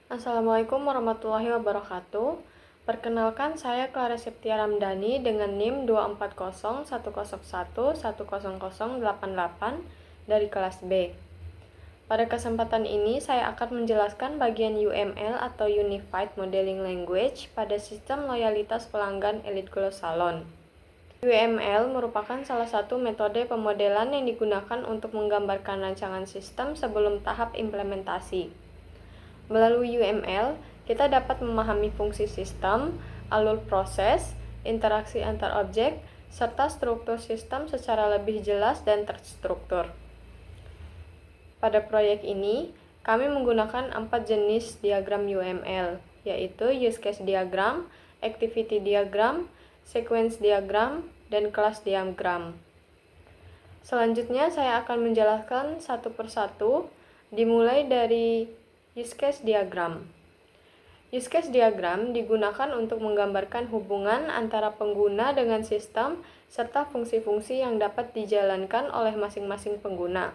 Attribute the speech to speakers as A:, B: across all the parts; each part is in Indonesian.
A: Assalamualaikum warahmatullahi wabarakatuh. Perkenalkan, saya Clara Septia Ramdhani dengan NIM 2401001100088 dari kelas B. Pada kesempatan ini, saya akan menjelaskan bagian UML atau Unified Modeling Language pada sistem loyalitas pelanggan Elite Glow Salon. UML merupakan salah satu metode pemodelan yang digunakan untuk menggambarkan rancangan sistem sebelum tahap implementasi. Melalui UML, kita dapat memahami fungsi sistem, alur proses, interaksi antar objek, serta struktur sistem secara lebih jelas dan terstruktur. Pada proyek ini, kami menggunakan 4 jenis diagram UML, yaitu Use Case Diagram, Activity Diagram, Sequence Diagram, dan Class Diagram. Selanjutnya, saya akan menjelaskan satu persatu, dimulai dari Use Case Diagram. Use Case Diagram digunakan untuk menggambarkan hubungan antara pengguna dengan sistem serta fungsi-fungsi yang dapat dijalankan oleh masing-masing pengguna.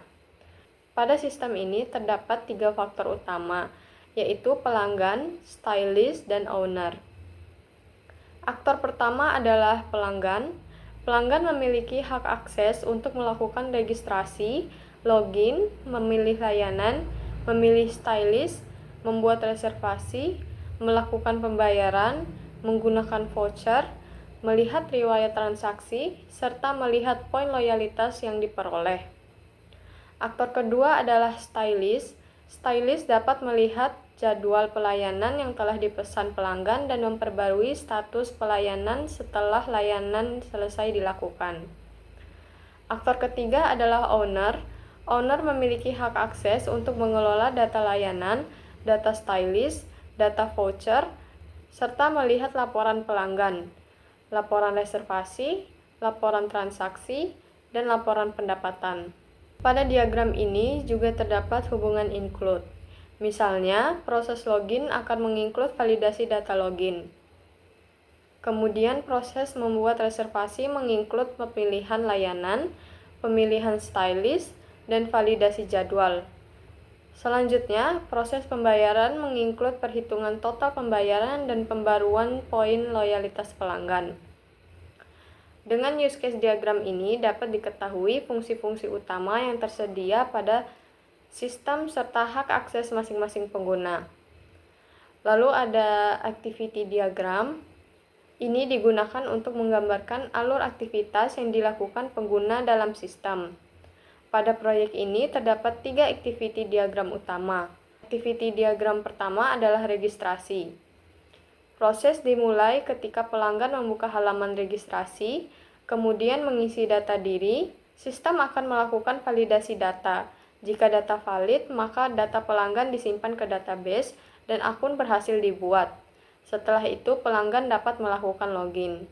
A: Pada sistem ini terdapat 3 faktor utama, yaitu pelanggan, stylist, dan owner. Aktor pertama adalah pelanggan. Pelanggan memiliki hak akses untuk melakukan registrasi, login, memilih layanan, memilih stylist, membuat reservasi, melakukan pembayaran, menggunakan voucher, melihat riwayat transaksi, serta melihat poin loyalitas yang diperoleh. Aktor kedua adalah stylist. Stylist dapat melihat jadwal pelayanan yang telah dipesan pelanggan dan memperbarui status pelayanan setelah layanan selesai dilakukan. Aktor ketiga adalah owner. Owner memiliki hak akses untuk mengelola data layanan, data stylist, data voucher, serta melihat laporan pelanggan, laporan reservasi, laporan transaksi, dan laporan pendapatan. Pada diagram ini juga terdapat hubungan include. Misalnya, proses login akan menginclude validasi data login. Kemudian proses membuat reservasi menginclude pemilihan layanan, pemilihan stylist, dan validasi jadwal. Selanjutnya, proses pembayaran menginclude perhitungan total pembayaran dan pembaruan poin loyalitas pelanggan. Dengan use case diagram ini dapat diketahui fungsi-fungsi utama yang tersedia pada sistem serta hak akses masing-masing pengguna. Lalu ada activity diagram. Ini digunakan untuk menggambarkan alur aktivitas yang dilakukan pengguna dalam sistem. Pada proyek ini terdapat 3 activity diagram utama. Activity diagram pertama adalah registrasi. Proses dimulai ketika pelanggan membuka halaman registrasi, kemudian mengisi data diri. Sistem akan melakukan validasi data. Jika data valid, maka data pelanggan disimpan ke database dan akun berhasil dibuat. Setelah itu, pelanggan dapat melakukan login.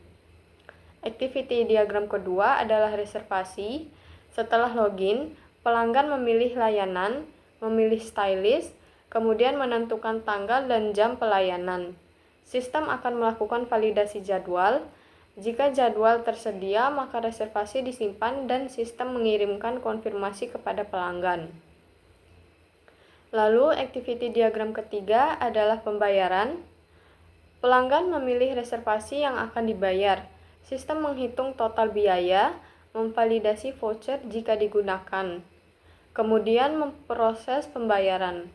A: Activity diagram kedua adalah reservasi. Setelah login, pelanggan memilih layanan, memilih stylist, kemudian menentukan tanggal dan jam pelayanan. Sistem akan melakukan validasi jadwal. Jika jadwal tersedia, maka reservasi disimpan dan sistem mengirimkan konfirmasi kepada pelanggan. Lalu, activity diagram ketiga adalah pembayaran. Pelanggan memilih reservasi yang akan dibayar. Sistem menghitung total biaya, memvalidasi voucher jika digunakan, kemudian memproses pembayaran.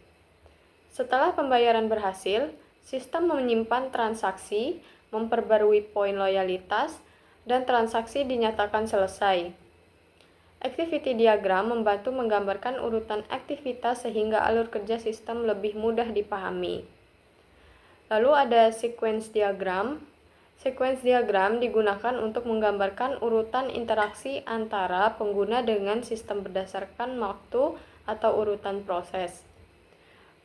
A: Setelah pembayaran berhasil, sistem menyimpan transaksi, memperbarui poin loyalitas, dan transaksi dinyatakan selesai. Activity diagram membantu menggambarkan urutan aktivitas sehingga alur kerja sistem lebih mudah dipahami. Lalu ada sequence diagram. Sequence diagram digunakan untuk menggambarkan urutan interaksi antara pengguna dengan sistem berdasarkan waktu atau urutan proses.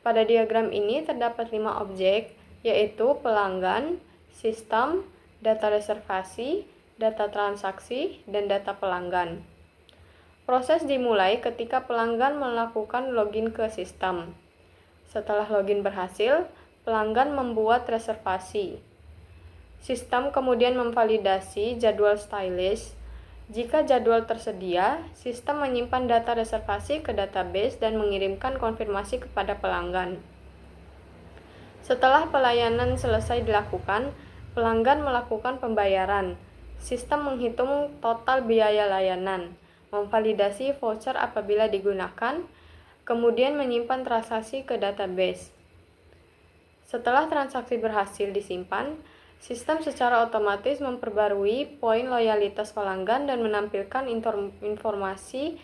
A: Pada diagram ini terdapat 5 objek, yaitu pelanggan, sistem, data reservasi, data transaksi, dan data pelanggan. Proses dimulai ketika pelanggan melakukan login ke sistem. Setelah login berhasil, pelanggan membuat reservasi. Sistem kemudian memvalidasi jadwal stylist. Jika jadwal tersedia, sistem menyimpan data reservasi ke database dan mengirimkan konfirmasi kepada pelanggan. Setelah pelayanan selesai dilakukan, pelanggan melakukan pembayaran. Sistem menghitung total biaya layanan, memvalidasi voucher apabila digunakan, kemudian menyimpan transaksi ke database. Setelah transaksi berhasil disimpan, sistem secara otomatis memperbarui poin loyalitas pelanggan dan menampilkan informasi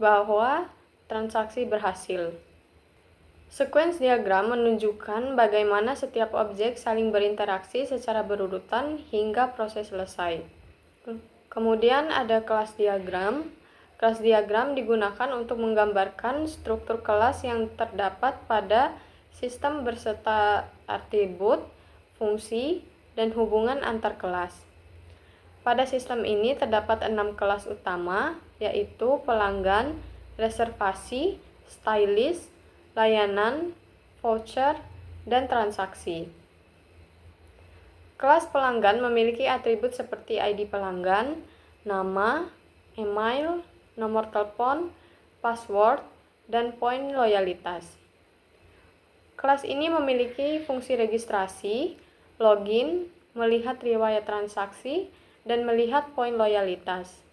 A: bahwa transaksi berhasil. Sequence diagram menunjukkan bagaimana setiap objek saling berinteraksi secara berurutan hingga proses selesai. Kemudian ada kelas diagram. Kelas diagram digunakan untuk menggambarkan struktur kelas yang terdapat pada sistem berserta atribut, fungsi, dan hubungan antar kelas. Pada sistem ini terdapat 6 kelas utama, yaitu pelanggan, reservasi, stylist, layanan, voucher, dan transaksi. Kelas pelanggan memiliki atribut seperti ID pelanggan, nama, email, nomor telepon, password, dan poin loyalitas. Kelas ini memiliki fungsi registrasi, login, melihat riwayat transaksi, dan melihat poin loyalitas.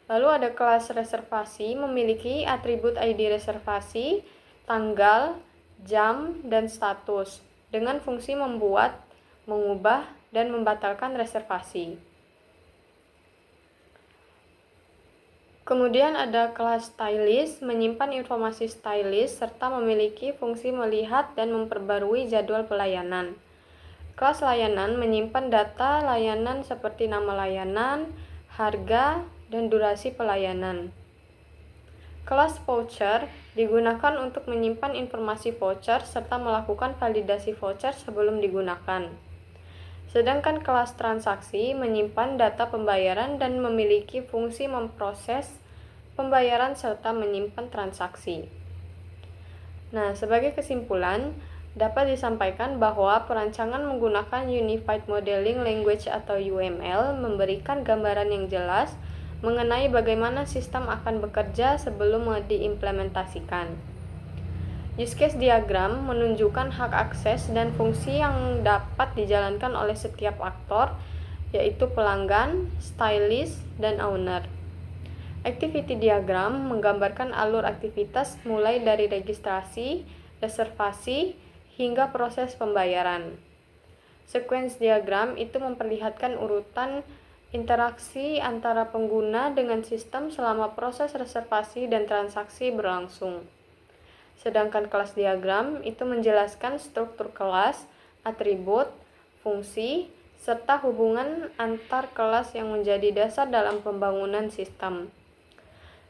A: Lalu ada kelas reservasi memiliki atribut ID reservasi, tanggal, jam, dan status dengan fungsi membuat, mengubah, dan membatalkan reservasi. Kemudian ada kelas stylist menyimpan informasi stylist serta memiliki fungsi melihat dan memperbarui jadwal pelayanan. Kelas layanan menyimpan data layanan seperti nama layanan, harga, dan durasi pelayanan. Kelas voucher digunakan untuk menyimpan informasi voucher serta melakukan validasi voucher sebelum digunakan. Sedangkan kelas transaksi menyimpan data pembayaran dan memiliki fungsi memproses pembayaran serta menyimpan transaksi. Nah, sebagai kesimpulan, dapat disampaikan bahwa perancangan menggunakan Unified Modeling Language atau UML memberikan gambaran yang jelas mengenai bagaimana sistem akan bekerja sebelum diimplementasikan. Use case diagram menunjukkan hak akses dan fungsi yang dapat dijalankan oleh setiap aktor, yaitu pelanggan, stylist, dan owner. Activity diagram menggambarkan alur aktivitas mulai dari registrasi, reservasi, hingga proses pembayaran. Sequence diagram itu memperlihatkan urutan interaksi antara pengguna dengan sistem selama proses reservasi dan transaksi berlangsung. Sedangkan kelas diagram itu menjelaskan struktur kelas, atribut, fungsi, serta hubungan antar kelas yang menjadi dasar dalam pembangunan sistem.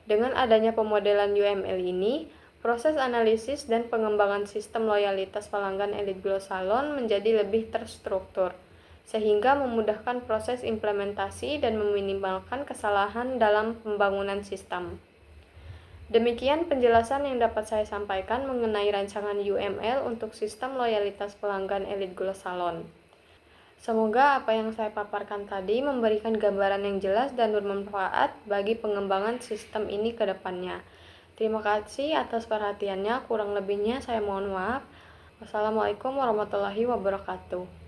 A: Dengan adanya pemodelan UML ini, proses analisis dan pengembangan sistem loyalitas pelanggan Elite Glow Salon menjadi lebih terstruktur, sehingga memudahkan proses implementasi dan meminimalkan kesalahan dalam pembangunan sistem. Demikian penjelasan yang dapat saya sampaikan mengenai rancangan UML untuk sistem loyalitas pelanggan Elite Glow Salon. Semoga apa yang saya paparkan tadi memberikan gambaran yang jelas dan bermanfaat bagi pengembangan sistem ini ke depannya. Terima kasih atas perhatiannya, kurang lebihnya saya mohon maaf. Wassalamualaikum warahmatullahi wabarakatuh.